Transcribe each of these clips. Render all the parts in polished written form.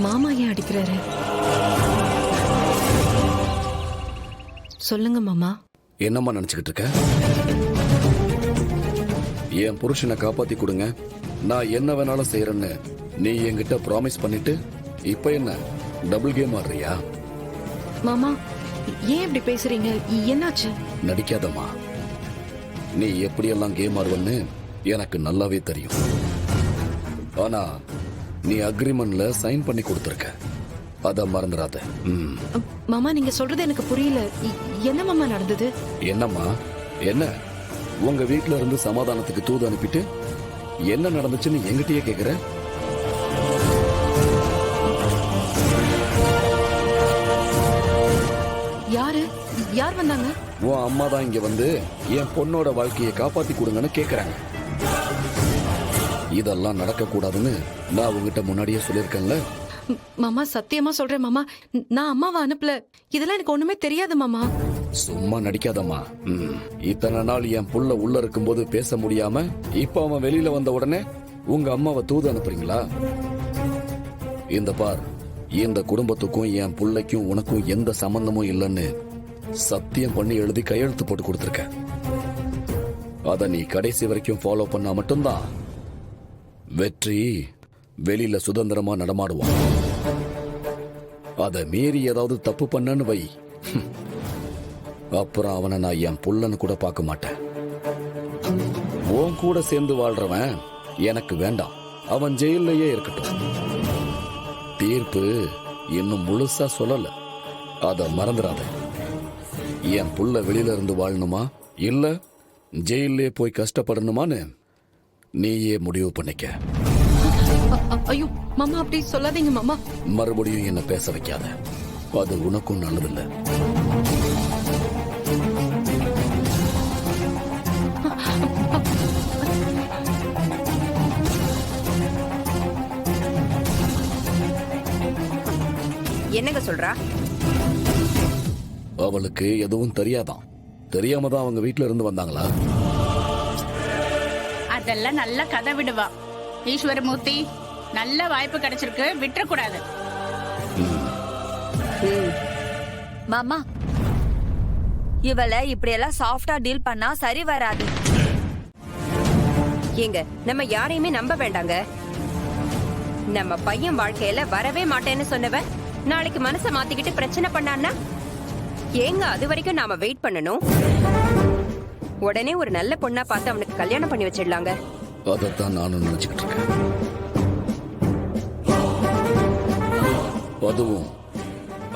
மாமா ஏன் அடிக்கிறாரு? சொல்லுங்க மாமா. என்னம்மா நினைச்சுக்கிட்டு இருக்க? என் புருஷனை காப்பாத்தி கொடுங்க, நான் என்ன வேணாலும் செய்யறேன்னு நீ என்கிட்ட ப்ராமிஸ் பண்ணிட்டு இப்ப என்ன டபுள் கேம் ஆடுறியா? மாமா ஏன் இப்படி பேசுறீங்க? என்னாச்சு? நடிக்காதம்மா. நீ எப்படியெல்லாம் கேம் ஆடுவன்னு எனக்கு நல்லாவே தெரியும். ஆனா நீ அக்ரிமெண்ட்ல சைன் பண்ணி கொடுத்திருக்க, அத மறந்துடாத. மாமா நீங்க சொல்றது எனக்கு புரியல. என்ன மாமா நடந்தது? என்னம்மா என்ன? உங்க வீட்ல இருந்து சமாதானத்துக்கு தூது அனுப்பிட்டு என்ன நடந்துச்சுன்னு எங்கிட்டயே கேக்குற? யார் வந்தாங்க? உன் அம்மா தான் இங்க வந்து என் பொண்ணோட வாழ்க்கையை காப்பாத்தி கொடுங்கன்னு கேக்குறாங்க. இதெல்லாம் நடக்க கூடாதுன்னு நான் உங்ககிட்ட முன்னாடியே சொல்லிருக்கேன்ல. மாமா சத்தியமா சொல்றேன் மாமா, நான் அம்மாவை அனுப்பல. இதெல்லாம் எனக்கு ஒண்ணுமே தெரியாது மாமா. சும்மா நடிக்காதம்மா. இத்தனை நாள் என் புள்ள உள்ள இருக்கும்போது பேச முடியாம இப்ப அவன் வெளியில வந்த உடனே உங்க அம்மாவை தூது அனுப்புறீங்களா? இந்த பார், இந்த குடும்பத்துக்கும் என் புள்ளைக்கும் உனக்கும் எந்த சம்பந்தமும் இல்லைன்னு சத்தியம் பண்ணி எழுதி கையெழுத்து போட்டு கொடுத்திருக்க. அத நீ கடைசி வரைக்கும் ஃபாலோ பண்ணா மட்டும்தான் வெற்றி வெளியில சுதந்திரமா நடமாடுவான். அத மீறி ஏதாவது தப்பு பண்ணன்னு வை, அப்புறம் அவனை நான் என் புள்ளன்னு கூட பார்க்க மாட்டேன். உன் கூட சேர்ந்து வாழ்றவன் எனக்கு வேண்டாம், அவன் ஜெயிலையே இருக்கட்டும். தீர்ப்பு இன்னும் முழுசா சொல்லல, அத மறந்துடாத. என் புள்ள வெளியில இருந்து வாழணுமா இல்ல ஜெயிலே போய் கஷ்டப்படணுமான்னு நீயே முடிவு பண்ணிக்க. ஐயோ மாமா அப்படி சொல்லாதீங்க மாமா. மறுபடியும் என்ன பேச வைக்காத, அது உனக்கும் நல்லதில்லை. என்னங்க சொல்றா? அவளுக்கு எதுவும் தெரியாதான். தெரியாம தான் அவங்க வீட்ல இருந்து வந்தாங்களா? அதெல்லாம் நல்ல கதை விடுவா. ஈஸ்வரமூர்த்தி, நல்ல வாய்ப்பு கிடைச்சிருக்கு, விட்டுறக்கூடாது. மாமா, இவளை இப்படியெல்லாம் சாஃப்டா டீல் பண்ணா சரி வராது. ஏங்க, நம்ம யாரையுமே நம்ப வேண்டாங்க. நம்ம பையன் வாழ்க்கையில வரவே மாட்டேன்னு சொன்னவன் நாளைக்கு மனசை மாத்திக்கிட்டு பிரச்சனை பண்ணான்னா ஏங்க அது வரைக்கும் நாம வெயிட் பண்ணணும்? உடனே ஒரு நல்ல பொண்ணா பார்த்து அவனுக்கு கல்யாணம் பண்ணி வச்சிடலாங்க. அதைத்தான் நானும் நினைச்சுக்கிட்டு இருக்கேன். அதுவும்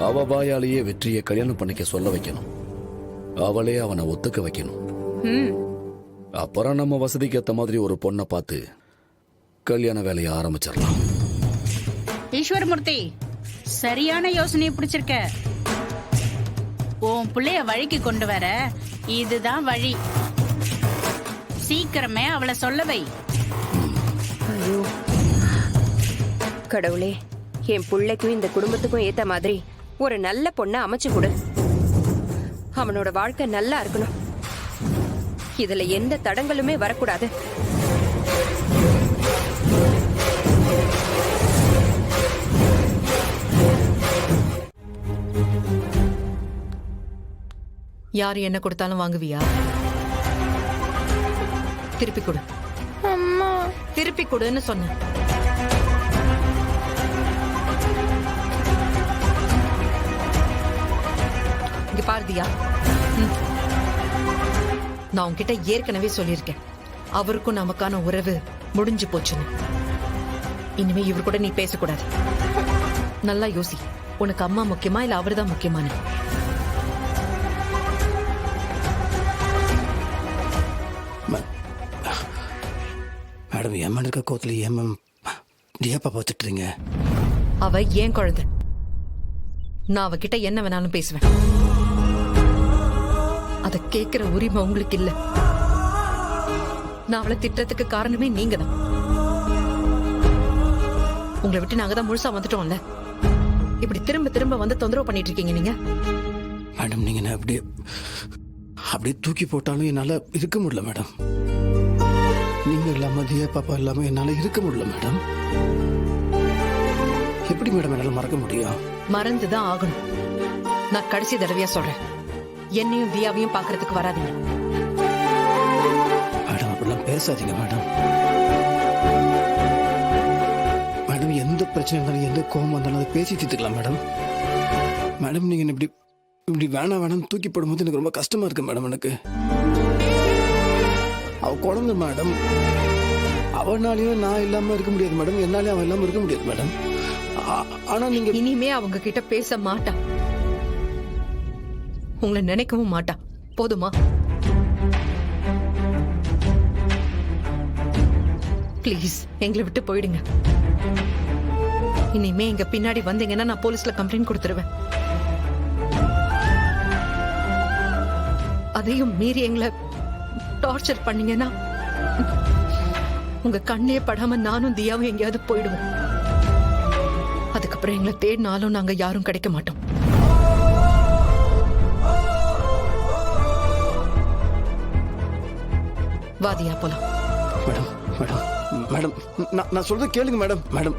அவ வாயாலேயே வெற்றியை கல்யாணம் பண்ணிக்க சொல்ல வைக்கணும். அவளே அவனை ஒத்துக்க வைக்கணும். அப்புறம் நம்ம வசதிக்கு ஏத்த மாதிரி ஒரு பொண்ணை பார்த்து கல்யாண வேலையை ஆரம்பிச்சிடலாம். ஈஸ்வரமூர்த்தி, சரியான யோசனையை பிடிச்சிருக்க. உன் புள்ளைய வழிக்கு கொண்டு வர இதுதான் வழி. சீக்கிரமே அவளை சொல்ல வை. ஐயோ கடவுளே, என் புள்ளைக்கும் இந்த குடும்பத்துக்கும் ஏத்த மாதிரி ஒரு நல்ல பொண்ணை அமைச்சு கொடு. அவனோட வாழ்க்கை நல்லா இருக்கணும். இதுல எந்த தடங்களுமே வரக்கூடாது. யார் என்ன கொடுத்தாலும் வாங்குவியா? திருப்பி கொடு. அம்மா, திருப்பி கொடுன்னு சொன்ன. இங்க பாரதியா, நான் உன்கிட்ட ஏற்கனவே சொல்லியிருக்கேன், அவருக்கும் நமக்கான உறவு முடிஞ்சு போச்சுன்னு. இனிமே இவர் கூட நீ பேசக்கூடாது. நல்லா யோசி, உனக்கு அம்மா முக்கியமா இல்ல அவர்தான் முக்கியமான? மேடம், என் மேல இருக்க கோத்துல ஏன் மேம் டியாப்பா பார்த்துட்டுறீங்க? அவ ஏன் குழந்தை, நான் அவகிட்ட என்ன வேணாலும் பேசுவேன். அத கேக்குற உரிமை உங்களுக்கு இல்ல. நான் அவளை திட்டத்துக்கு காரணமே நீங்க தான். உங்களை விட்டு நாங்க தான் முழுசா வந்துட்டோம்ல. இப்படி திரும்ப திரும்ப வந்து தொந்தரவு பண்ணிட்டு இருக்கீங்க நீங்க. மேடம், நீங்க என்ன அப்படியே தூக்கி போட்டாலும் என்னால இருக்க முடியல மேடம். நீங்க இல்லாம தியா பாப்பா இல்லாம என்னால இருக்க முடியல மேடம். எப்படி மேடம் என்னால மறக்க முடியும்? மறந்துதான் ஆகணும். நான் கடைசி தடவையா சொல்றேன், என்னையும் தியாவையும் பாக்குறதுக்கு வராதீங்க. மேடம் அப்படிலாம் பேசாதீங்க மேடம். மேடம் எந்த பிரச்சனை இருந்தாலும் எந்த கோவம் வந்தாலும் அதை பேசி தீர்த்துக்கலாம் மேடம். மேடம் நீங்க இப்படி இப்படி வேணாம் வேணாம் தூக்கி போடும்போது எனக்கு ரொம்ப கஷ்டமா இருக்கு மேடம். எனக்கு அவ குழந்தை மேடம், அவனாலையும் நான் இல்லாம இருக்க முடியாது மேடம், என்னாலையும் அவன் இல்லாம இருக்க முடியாது மேடம். ஆனா நீங்க இனிமே அவங்க கிட்ட பேச மாட்டா, உங்களை நினைக்கவும் மாட்டா. போதுமா? ப்ளீஸ் எங்களை விட்டு போயிடுங்க. இனிமே எங்க பின்னாடி வந்தீங்கன்னா நான் போலீஸ்ல கம்ப்ளைண்ட் கொடுத்துருவேன். அதையும் மீறி எங்களை டார்ச்சர் பண்ணீங்கன்னா உங்க கண்ணே படாம நானும் தியாவும் எங்கேயாவது போயிடுவோம். அதுக்கப்புறம் எங்களை தேடினாலும் நாங்க யாரும் கிடைக்க மாட்டோம். வாதியா போலாம். மேடம் மேடம் மேடம் நான் சொல்றத கேளுங்க மேடம். மேடம்